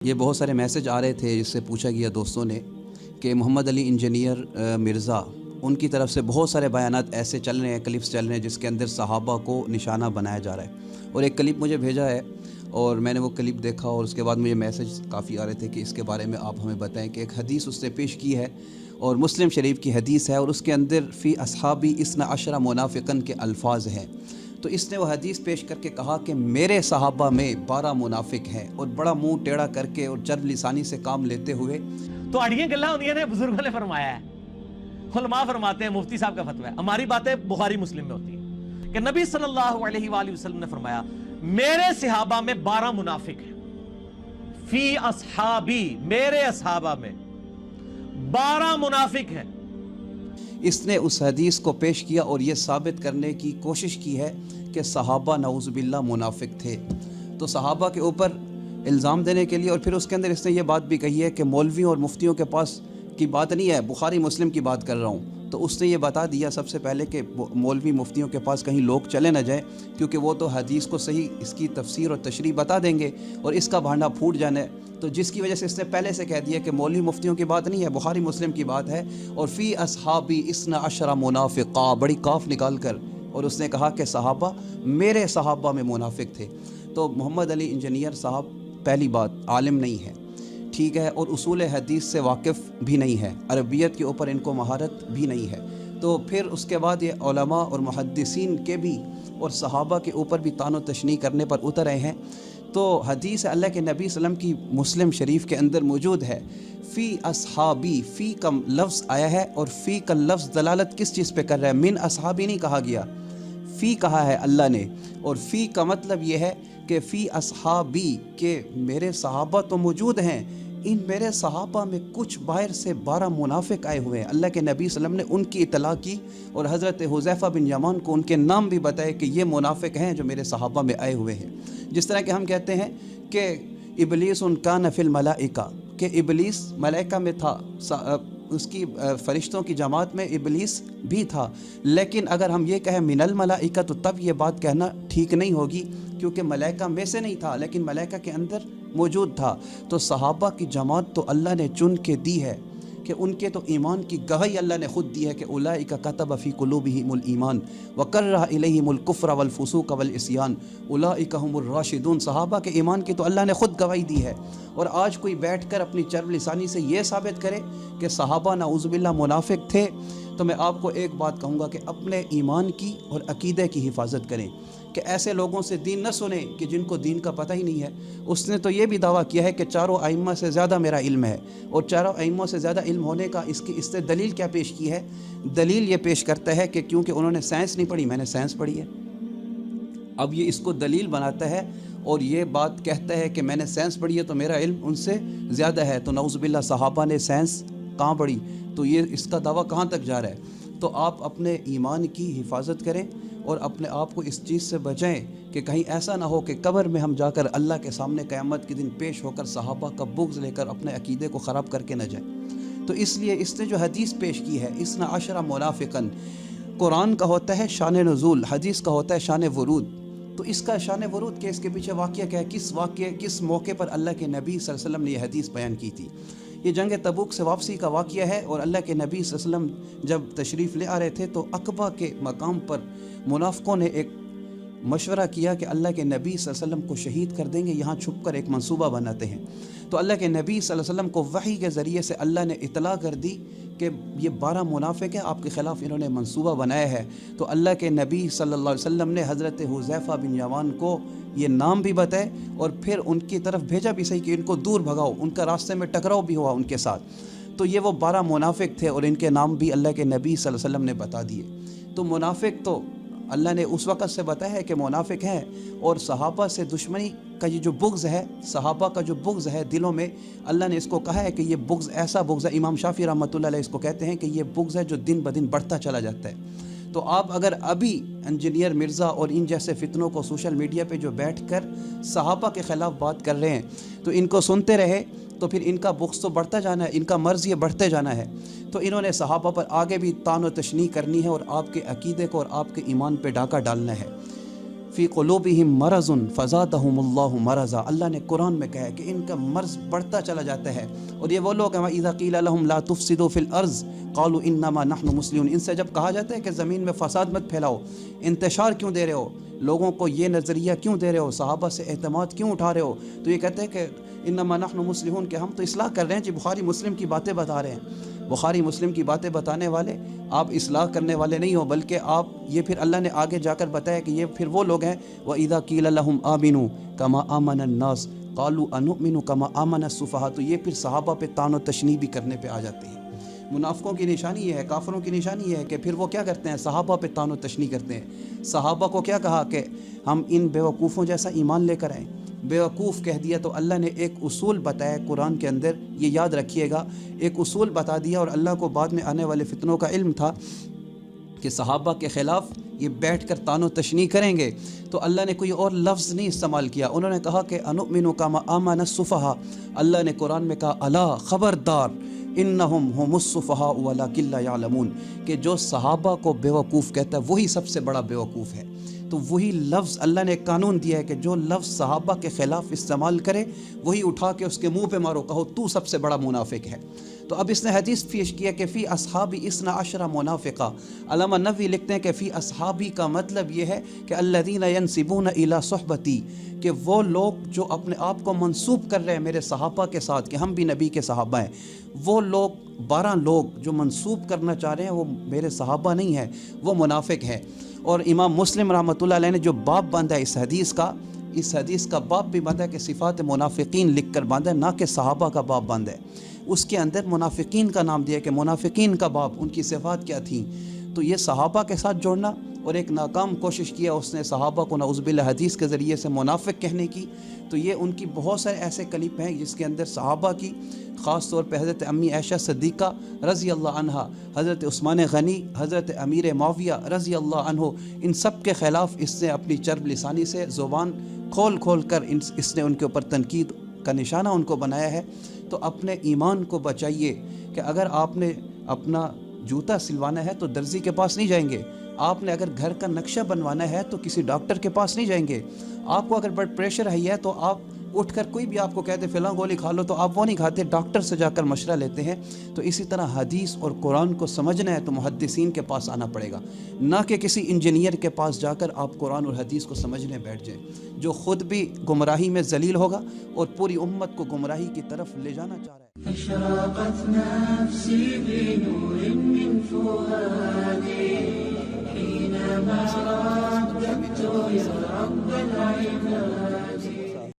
یہ بہت سارے میسج آ رہے تھے جس سے پوچھا گیا دوستوں نے کہ محمد علی انجینئر مرزا ان کی طرف سے بہت سارے بیانات ایسے چل رہے ہیں، کلپس چل رہے ہیں جس کے اندر صحابہ کو نشانہ بنایا جا رہا ہے، اور ایک کلپ مجھے بھیجا ہے اور میں نے وہ کلپ دیکھا اور اس کے بعد مجھے میسج کافی آ رہے تھے کہ اس کے بارے میں آپ ہمیں بتائیں کہ ایک حدیث اس نے پیش کی ہے اور مسلم شریف کی حدیث ہے اور اس کے اندر فی اصحابی اثنا عشرہ منافقن کے الفاظ ہیں۔ تو اس نے وہ حدیث پیش کر کے کہا کہ میرے صحابہ میں 12 منافق ہیں، اور بڑا منہ ٹیڑھا کر کے اور چرب لسانی سے کام لیتے ہوئے تو اڑیاں گلاں ہوندیاں نے، بزرگوں نے فرمایا ہے، علماء فرماتے ہیں، مفتی صاحب کا فتویٰ ہے، ہماری باتیں بخاری مسلم میں ہوتی ہیں کہ نبی صلی اللہ علیہ وآلہ وسلم نے فرمایا میرے صحابہ میں 12 منافق ہیں، فی اصحابی، میرے اصحابہ میں 12 منافق ہیں۔ اس نے اس حدیث کو پیش کیا اور یہ ثابت کرنے کی کوشش کی ہے کہ صحابہ نعوذ باللہ منافق تھے۔ تو صحابہ کے اوپر الزام دینے کے لیے، اور پھر اس کے اندر اس نے یہ بات بھی کہی ہے کہ مولویوں اور مفتیوں کے پاس کی بات نہیں ہے، بخاری مسلم کی بات کر رہا ہوں۔ تو اس نے یہ بتا دیا سب سے پہلے کہ مولوی مفتیوں کے پاس کہیں لوگ چلے نہ جائیں، کیونکہ وہ تو حدیث کو صحیح اس کی تفسیر اور تشریح بتا دیں گے اور اس کا بھانڈا پھوٹ جانا ہے، تو جس کی وجہ سے اس نے پہلے سے کہہ دیا کہ مولوی مفتیوں کی بات نہیں ہے، بخاری مسلم کی بات ہے۔ اور فی اصحابی اثنا عشرہ منافقا، بڑی کاف نکال کر، اور اس نے کہا کہ صحابہ، میرے صحابہ میں منافق تھے۔ تو محمد علی انجینئر صاحب پہلی بات عالم نہیں ہے، ٹھیک ہے، اور اصول حدیث سے واقف بھی نہیں ہے، عربیت کے اوپر ان کو مہارت بھی نہیں ہے۔ تو پھر اس کے بعد یہ علماء اور محدثین کے بھی اور صحابہ کے اوپر بھی طعن و تشنیع کرنے پر اتر رہے ہیں۔ تو حدیث اللہ کے نبی صلی اللہ علیہ وسلم کی مسلم شریف کے اندر موجود ہے، فی اصحابی، فی کا لفظ آیا ہے اور فی کا لفظ دلالت کس چیز پہ کر رہا ہے؟ من اصحابی نہیں کہا گیا، فی کہا ہے اللہ نے، اور فی کا مطلب یہ ہے کہ فی اصحابی، کہ میرے صحابہ تو موجود ہیں، ان میرے صحابہ میں کچھ باہر سے 12 منافق آئے ہوئے ہیں۔ اللہ کے نبی صلی اللہ علیہ وسلم نے ان کی اطلاع کی اور حضرت حذیفہ بن یمان کو ان کے نام بھی بتائے کہ یہ منافق ہیں جو میرے صحابہ میں آئے ہوئے ہیں۔ جس طرح کہ ہم کہتے ہیں کہ ابلیس کان فی الملائکہ، کہ ابلیس ملائکہ میں تھا، اس کی فرشتوں کی جماعت میں ابلیس بھی تھا، لیکن اگر ہم یہ کہیں من الملائکہ تو تب یہ بات کہنا ٹھیک نہیں ہوگی، کیونکہ ملائکہ میں سے نہیں تھا لیکن ملائکہ کے اندر موجود تھا۔ تو صحابہ کی جماعت تو اللہ نے چن کے دی ہے کہ ان کے تو ایمان کی گواہی اللہ نے خود دی ہے کہ اولئک کتب فی قلوبہم الایمان وکرہ الیہم الکفر والفسوق والعصیان اولئک هم الراشدون۔ صحابہ کے ایمان کی تو اللہ نے خود گواہی دی ہے، اور آج کوئی بیٹھ کر اپنی چرب لسانی سے یہ ثابت کرے کہ صحابہ نعوذ باللہ منافق تھے، تو میں آپ کو ایک بات کہوں گا کہ اپنے ایمان کی اور عقیدے کی حفاظت کریں، کہ ایسے لوگوں سے دین نہ سنیں کہ جن کو دین کا پتہ ہی نہیں ہے۔ اس نے تو یہ بھی دعویٰ کیا ہے کہ چاروں ائمہ سے زیادہ میرا علم ہے، اور چاروں ائمہ سے زیادہ علم ہونے کا اس نے دلیل کیا پیش کی ہے؟ دلیل یہ پیش کرتا ہے کہ کیونکہ انہوں نے سائنس نہیں پڑھی، میں نے سائنس پڑھی ہے۔ اب یہ اس کو دلیل بناتا ہے اور یہ بات کہتا ہے کہ میں نے سائنس پڑھی ہے تو میرا علم ان سے زیادہ ہے۔ تو نعوذ باللہ صحابہ نے سائنس کہاں پڑھی؟ تو یہ اس کا دعویٰ کہاں تک جا رہا ہے؟ تو آپ اپنے ایمان کی حفاظت کریں اور اپنے آپ کو اس چیز سے بچائیں کہ کہیں ایسا نہ ہو کہ قبر میں ہم جا کر اللہ کے سامنے قیامت کے دن پیش ہو کر صحابہ کا بغض لے کر اپنے عقیدے کو خراب کر کے نہ جائیں۔ تو اس لیے اس نے جو حدیث پیش کی ہے اثنا عشرہ منافقن، قرآن کا ہوتا ہے شان نزول، حدیث کا ہوتا ہے شان ورود۔ تو اس کا شان ورود کہ اس کے پیچھے واقعہ کیا ہے، کس موقع پر اللہ کے نبی صلی اللہ علیہ وسلم نے یہ حدیث بیان کی تھی؟ یہ جنگ تبوک سے واپسی کا واقعہ ہے، اور اللہ کے نبی صلی اللہ علیہ وسلم جب تشریف لے آ رہے تھے تو عقبہ کے مقام پر منافقوں نے ایک مشورہ کیا کہ اللہ کے نبی صلی اللہ علیہ وسلم کو شہید کر دیں گے، یہاں چھپ کر ایک منصوبہ بناتے ہیں۔ تو اللہ کے نبی صلی اللہ علیہ وسلم کو وحی کے ذریعے سے اللہ نے اطلاع کر دی کہ یہ 12 منافق ہیں، آپ کے خلاف انہوں نے منصوبہ بنایا ہے۔ تو اللہ کے نبی صلی اللہ علیہ وسلم نے حضرت حذیفہ بن یمان کو یہ نام بھی بتائے اور پھر ان کی طرف بھیجا بھی صحیح کہ ان کو دور بھگاؤ، ان کا راستے میں ٹکراؤ بھی ہوا ان کے ساتھ۔ تو یہ وہ 12 منافق تھے اور ان کے نام بھی اللہ کے نبی صلی اللہ علیہ وسلم نے بتا دیے۔ تو منافق تو اللہ نے اس وقت سے بتایا ہے کہ منافق ہیں، اور صحابہ سے دشمنی کا یہ جو بغض ہے، صحابہ کا جو بغض ہے دلوں میں، اللہ نے اس کو کہا ہے کہ یہ بغض ایسا بغض ہے، امام شافعی رحمۃ اللہ علیہ اس کو کہتے ہیں کہ یہ بغض ہے جو دن بدن بڑھتا چلا جاتا ہے۔ تو آپ اگر ابھی انجینئر مرزا اور ان جیسے فتنوں کو سوشل میڈیا پہ جو بیٹھ کر صحابہ کے خلاف بات کر رہے ہیں تو ان کو سنتے رہے تو پھر ان کا بغض تو بڑھتا جانا ہے، ان کا مرض یہ بڑھتے جانا ہے۔ تو انہوں نے صحابہ پر آگے بھی طعن و تشنیع کرنی ہے اور آپ کے عقیدے کو اور آپ کے ایمان پہ ڈاکہ ڈالنا ہے۔ فی قلوبہم مرض فزادہم اللہ مرضا، اللہ نے قرآن میں کہا ہے کہ ان کا مرض بڑھتا چلا جاتا ہے. اور یہ وہ لوگ ہیں وَإِذَا قِيلَ لَهُمْ لَا تُفْسِدُوا فِي الْأَرْضِ قَالُوا إِنَّمَا نَحْنُ مُصْلِحُونَ، ان سے جب کہا جاتا ہے کہ زمین میں فساد مت پھیلاؤ، انتشار کیوں دے رہے ہو، لوگوں کو یہ نظریہ کیوں دے رہے ہو، صحابہ سے اعتماد کیوں اٹھا رہے ہو، تو یہ کہتے ہیں کہ انما نحن مصلحون، کہ ہم تو اصلاح کر رہے ہیں جی، بخاری مسلم کی باتیں بتا رہے ہیں. بخاری مسلم کی باتیں بتانے والے آپ اصلاح کرنے والے نہیں ہو، بلکہ آپ یہ پھر اللہ نے آگے جا کر بتایا کہ یہ پھر وہ لوگ ہیں وَإِذَا قِيلَ لَهُمْ آمِنُوا كَمَا آمَنَ النَّاسُ قَالُوا أَنُؤْمِنُ كَمَا آمَنَ السُّفَهَاءُ، تو یہ پھر صحابہ پہ طعن و تشنیع بھی کرنے پہ آ جاتے ہیں. منافقوں کی نشانی یہ ہے، کافروں کی نشانی یہ ہے کہ پھر وہ کیا کرتے ہیں، صحابہ پہ طعن و تشنیع کرتے ہیں. صحابہ کو کیا کہا کہ ہم ان بیوقوفوں جیسا ایمان لے کر آئیں، بیوقوف کہہ دیا. تو اللہ نے ایک اصول بتایا قرآن کے اندر، یہ یاد رکھیے گا، ایک اصول بتا دیا. اور اللہ کو بعد میں آنے والے فتنوں کا علم تھا کہ صحابہ کے خلاف یہ بیٹھ کر طعن و تشنیع کریں گے، تو اللہ نے کوئی اور لفظ نہیں استعمال کیا. انہوں نے کہا کہ انؤمن کما آمن السفہاء، اللہ نے قرآن میں کہا الا خبردار انہم هم السفہاء ولکن لا یعلمون، کہ جو صحابہ کو بیوقوف کہتا ہے وہی سب سے بڑا بیوقوف ہے. تو وہی لفظ اللہ نے ایک قانون دیا ہے کہ جو لفظ صحابہ کے خلاف استعمال کرے وہی اٹھا کے اس کے منہ پہ مارو، کہو تو سب سے بڑا منافق ہے. تو اب اس نے حدیث پیش کیا کہ فی اصحابی 12 منافقہ. علامہ نووی لکھتے ہیں کہ فی اصحابی کا مطلب یہ ہے کہ الذین ینسبون الی صحبتی، کہ وہ لوگ جو اپنے آپ کو منسوب کر رہے ہیں میرے صحابہ کے ساتھ کہ ہم بھی نبی کے صحابہ ہیں، وہ لوگ 12 لوگ جو منسوب کرنا چاہ رہے ہیں وہ میرے صحابہ نہیں ہیں، وہ منافق ہیں. اور امام مسلم رحمۃ اللہ علیہ نے جو باب باندھا ہے اس حدیث کا باب بھی باندھا ہے کہ صفات منافقین لکھ کر باندھا ہے، نہ کہ صحابہ کا باب باندھا ہے. اس کے اندر منافقین کا نام دیا کہ منافقین کا باب، ان کی صفات کیا تھیں. تو یہ صحابہ کے ساتھ جوڑنا، اور ایک ناکام کوشش کیا اس نے صحابہ کو نعوذ باللہ حدیث کے ذریعے سے منافق کہنے کی. تو یہ ان کی بہت سارے ایسے کلپ ہیں جس کے اندر صحابہ کی، خاص طور پہ حضرت امی عائشہ صدیقہ رضی اللہ عنہا، حضرت عثمان غنی، حضرت امیر معاویہ رضی اللہ عنہ، ان سب کے خلاف اس نے اپنی چرب لسانی سے زبان کھول کر اس نے ان کے اوپر تنقید کا نشانہ ان کو بنایا ہے. تو اپنے ایمان کو بچائیے کہ اگر آپ نے اپنا جوتا سلوانا ہے تو درزی کے پاس نہیں جائیں گے، آپ نے اگر گھر کا نقشہ بنوانا ہے تو کسی ڈاکٹر کے پاس نہیں جائیں گے، آپ کو اگر بلڈ پریشر ہے تو آپ اٹھ کر کوئی بھی آپ کو کہتے فلاں گولی کھا لو تو آپ وہ نہیں کھاتے، ڈاکٹر سے جا کر مشورہ لیتے ہیں. تو اسی طرح حدیث اور قرآن کو سمجھنا ہے تو محدثین کے پاس آنا پڑے گا، نہ کہ کسی انجینئر کے پاس جا کر آپ قرآن اور حدیث کو سمجھنے بیٹھ جائیں، جو خود بھی گمراہی میں ذلیل ہوگا اور پوری امت کو گمراہی کی طرف لے جانا چاہ رہا ہے. اشرقت نفسی بنور من فؤادی حینما رددت یا رب العباد